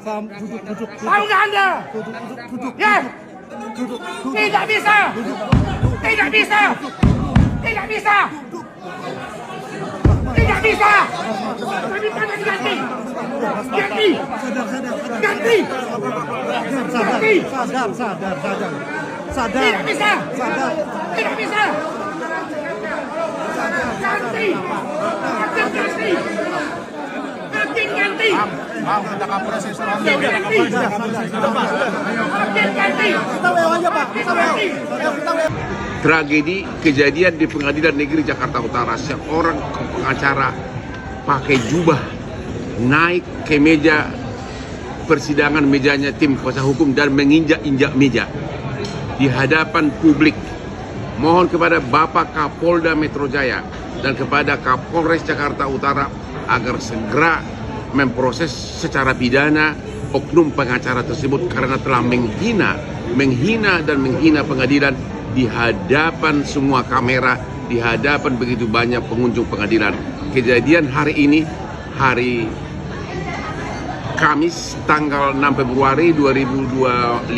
Duduk. Tahu nggak Anda? Duduk. Ya, Duduk. tidak bisa. Tidak bisa. Tidak bisa. Tidak bisa. Kami tangan ganti. Ganti. Ganti. Ganti. Sadar. Tidak bisa. Sadar. Tidak bisa. Ganti. Ganti. Hakim ganti. Kata Kapolres Hakim ganti. Hakim ganti. Tragedi kejadian di Pengadilan Negeri Jakarta Utara, seorang pengacara pakai jubah naik ke meja persidangan, mejanya tim kuasa hukum, dan menginjak-injak meja di hadapan publik. Mohon kepada Bapak Kapolda Metro Jaya dan kepada Kapolres Jakarta Utara agar segera memproses secara pidana oknum pengacara tersebut karena telah menghina pengadilan di hadapan semua kamera, di hadapan begitu banyak pengunjung pengadilan. Kejadian hari ini, hari Kamis tanggal 6 Februari 2025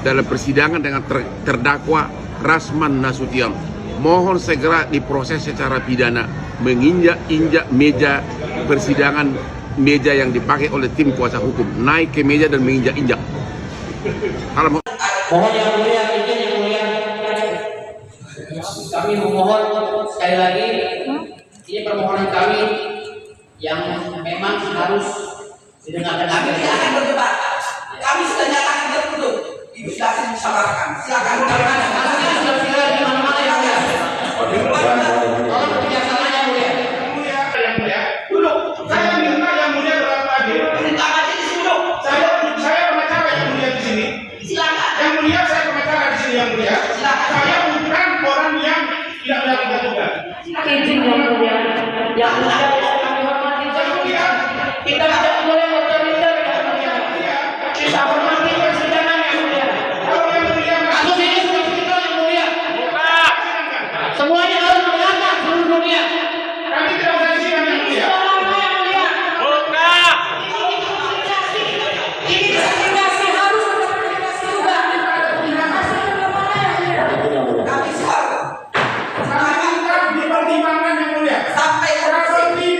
dalam persidangan dengan terdakwa Rasman Nasution. Mohon segera diproses secara pidana, menginjak-injak meja persidangan, meja yang dipakai oleh tim kuasa hukum, naik ke meja dan menginjak-injak. Mohon yang mulia, izin yang mulia, kami memohon sekali lagi, ini permohonan kami yang memang harus didengarkan. Kami silakan berdebat. Kami sudah nyatakan tertutup. Ibu silakan disamarkan. Silakan. Tolong kebijaksanaan yang mulia. Duduk. Saya minta yang mulia berapa hadir. Perintah majelis duduk. Saya pengacara yang mulia di sini. Silakan. Yang mulia saya pengacara di sini yang mulia. Silakan. Saya bukan orang yang tidak melakukan tugas. Izin yang mulia. Yang mulia kami hormati. Kita tidak boleh otoriter yang mulia. Kita hormati persidangan yang mulia. Kalau yang mulia Kasus ini sudah viral yang mulia. Semuanya harus mendengarkan seluruh dunia. kami tidak usah di sini yang mulia. Kami siap. Kami minta dipertimbangkan yang mulia. Sampai Kalau selesai.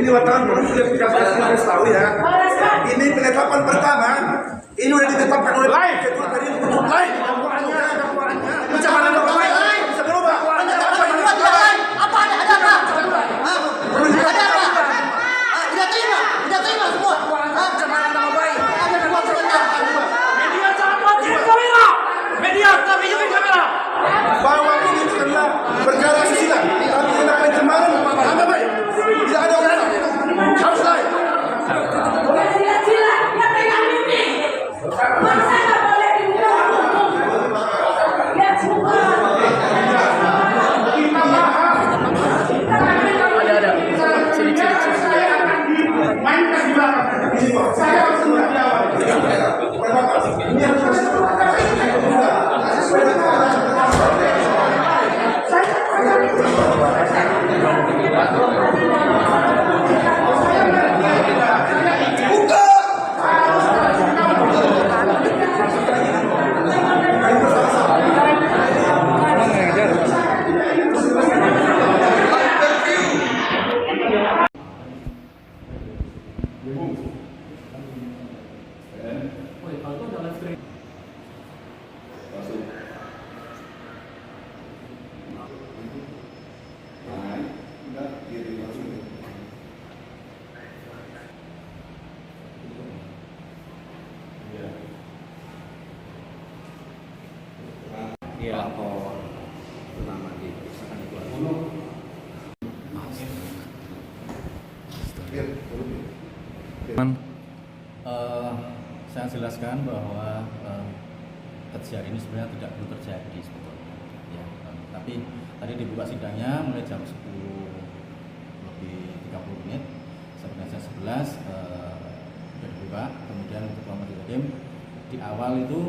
Ini wartawan perlu sudah harus tahu ya. Ini penetapan pertama. Ini udah ditetapkan oleh Ketua dari untuk lain. Ucapan Anda berlain. Bisa berubah. Apa ada apa? Ada apa? Udah terima semua. Media jangan matikan kamera. Media kami juga kamera. Bahwa ini adalah perkara asusila. Tapi tidak pencemaran nama baik. Tidak ada orang harus lain. Sila, ya pegang ini. Masa nggak boleh dibuka? Lihat semua. Mainkan di belakang. Saya sudah jawab. Pelapor pertama diperiksakan itu saya jelaskan bahwa kejadian ini sebenarnya tidak perlu terjadi sebetulnya. Ya, tapi tadi dibuka sidangnya mulai jam 10 lebih 30 menit sampai jam 11 sudah dibuka. Kemudian Ketua Majelis Hakim di awal itu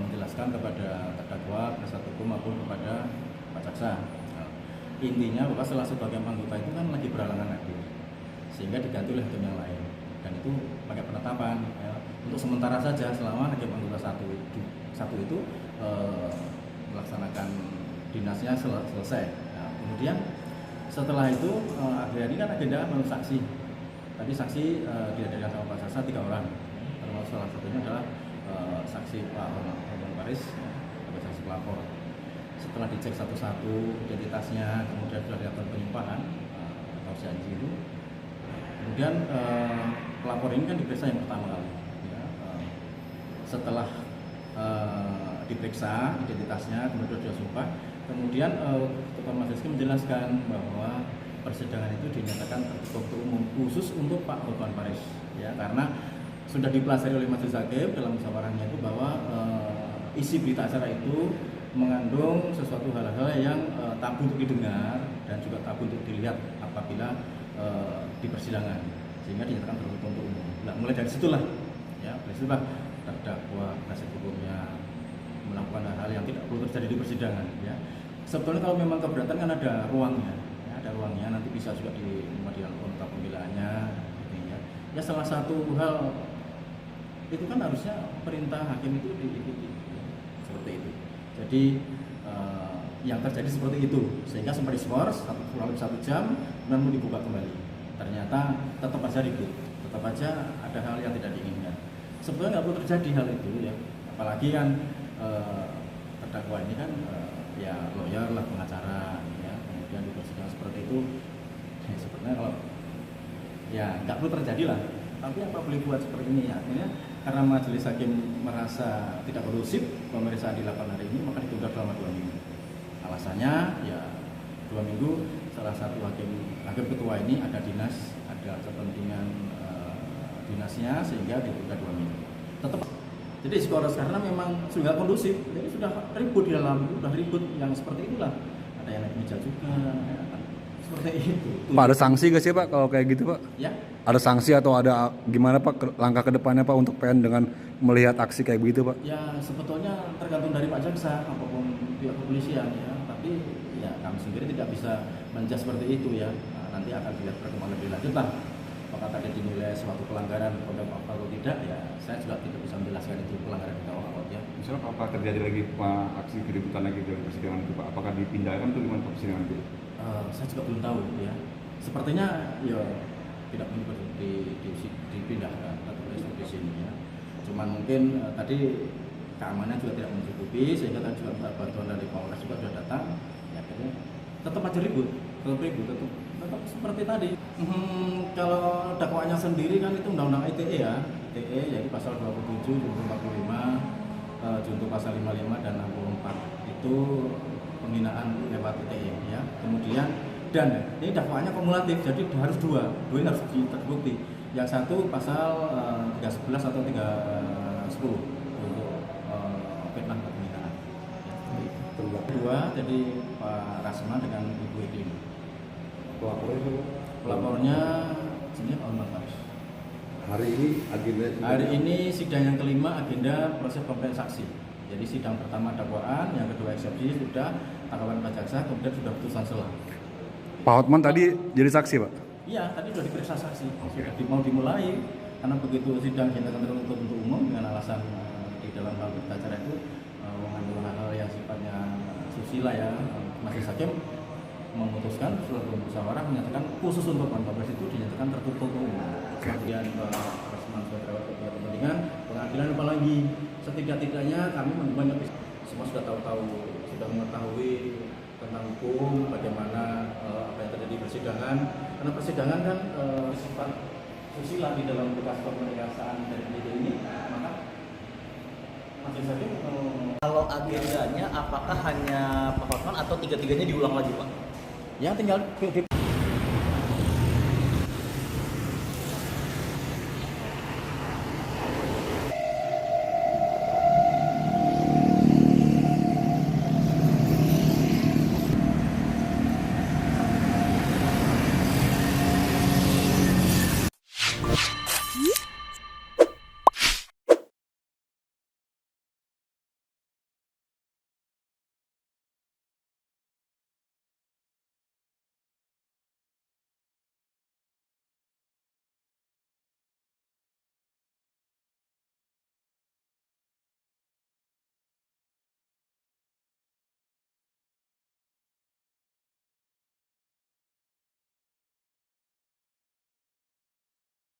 menjelaskan kepada terdakwa, penasihat hukum maupun kepada Pak Jaksa. Intinya bahwa salah satu hakim anggota itu kan lagi berhalangan hadir, sehingga diganti oleh hakim yang lain, dan itu pakai penetapan ya, untuk sementara saja selama hakim anggota satu itu melaksanakan dinasnya selesai. Nah, kemudian setelah itu akhirnya kan agenda menurut saksi. Tadi saksi dihadirkan sama Pak Jaksa 3 orang, termasuk salah satunya adalah saksi Pak Hormon Paris sebagai saksi pelapor. Setelah dicek satu-satu identitasnya, kemudian sudah dilakukan penyimpanan atau janji itu, kemudian pelapor ini kan diperiksa yang pertama kali ya. Setelah diperiksa identitasnya, kemudian sudah sumpah, kemudian Ketua Majelis Hakim menjelaskan bahwa persidangan itu dinyatakan tertutup umum khusus untuk Pak Hormon Paris ya, karena sudah dipelajari oleh Majelis Hakim dalam musyawarahnya itu bahwa isi berita acara itu mengandung sesuatu hal-hal yang tabu untuk didengar dan juga tabu untuk dilihat apabila di persidangan, sehingga dinyatakan tertutup untuk umum. Nah, mulai dari situlah ya, dari situlah terdakwa penasihat hukumnya melakukan hal-hal yang tidak perlu terjadi di persidangan ya. Sebetulnya kalau memang keberatan kan ada ruangnya ya, ada ruangnya, nanti bisa juga di nota pembelaannya ya. Ya, salah satu hal itu kan harusnya perintah hakim itu diikuti ya, seperti itu. Jadi yang terjadi seperti itu, sehingga sempat diskors kurang lebih 1 jam, kemudian mau dibuka kembali. Ternyata tetap aja ribut, tetap aja ada hal yang tidak diinginkan. Sebetulnya nggak perlu terjadi hal itu ya, apalagi kan terdakwa ini kan ya lawyer lah, pengacara ya, kemudian di persidangan seperti itu ya, sebenarnya kalau ya nggak perlu terjadi lah. Tapi apa boleh buat seperti ini ya, akhirnya karena Majelis Hakim merasa tidak kondusif pemeriksaan dilakukan hari ini, maka ditunda selama 2 minggu. Alasannya ya 2 minggu salah satu hakim ketua ini ada dinas, ada kepentingan dinasnya, sehingga ditunda 2 minggu. Tetap jadi skors karena memang sudah kondusif, jadi sudah ribut di dalam, sudah ribut yang seperti itulah, ada yang naik meja juga ya, seperti itu. Pak, ada sanksi nggak sih Pak kalau kayak gitu Pak? Ya. Ada sanksi atau ada gimana Pak langkah ke depannya Pak untuk PN dengan melihat aksi kayak begitu Pak? Ya sebetulnya tergantung dari Pak Jaksa apapun pihak kepolisian ya, tapi ya kami sendiri tidak bisa menjudge seperti itu ya. Nah, nanti akan dilihat perkembangan lebih lanjut lah. Apakah tadi dinilai suatu pelanggaran kode atau tidak ya, saya juga tidak bisa menjelaskan itu pelanggaran atau ya. Misalnya apa terjadi lagi aksi keributan lagi dari persidangan itu Pak? Apakah dipindahkan tuh gimana persidangan itu? Saya juga belum tahu ya. Sepertinya ya tidak perlu dipindahkan atau di sini ya. Cuman mungkin tadi keamanan juga tidak mencukupi, sehingga tadi juga minta bantuan dari Polres juga sudah datang, ya akhirnya tetap aja ribut, tetap seperti tadi. Kalau dakwaannya sendiri kan itu undang-undang ITE ya, ITE yaitu pasal 27, junto 45, junto pasal 55 dan 64 itu penghinaan lewat ITE ya. Kemudian dan ini dakwaannya kumulatif, jadi harus dua ini harus terbukti. Yang satu pasal 311 atau 310 untuk fitnah dan penghinaan. Kedua jadi Pak Rasman dengan Ibu Edin. Pelapornya sini Alman Paris. Hari ini agenda Hari ini sidang yang kelima, agenda proses pemberian saksi. Jadi sidang pertama dakwaan, yang kedua eksepsi sudah, tanggapan Pak Jaksa, kemudian sudah putusan selah. Pak Hotman tadi jadi saksi, Pak? Iya, tadi sudah diperiksa saksi. Sudah mau dimulai karena begitu sidang dinyatakan tertutup untuk umum dengan alasan di dalam hal berita acara itu mengandung hal-hal yang sifatnya susila ya. Majelis Hakim memutuskan setelah bermusyawarah menyatakan khusus untuk Polres itu dinyatakan tertutup umum. Kemudian Rasman sudah kepentingan pengadilan apalagi setidak-tidaknya kami banyak semua sudah sudah mengetahui tentang hukum, bagaimana apa yang terjadi di persidangan. Karena persidangan kan sifat susila di dalam bekas pemeriksaan dari penyidik ini, maka majelis hakim Kalau agendanya apakah hanya Pak Hotman atau tiga-tiganya diulang lagi, Pak? ya tinggal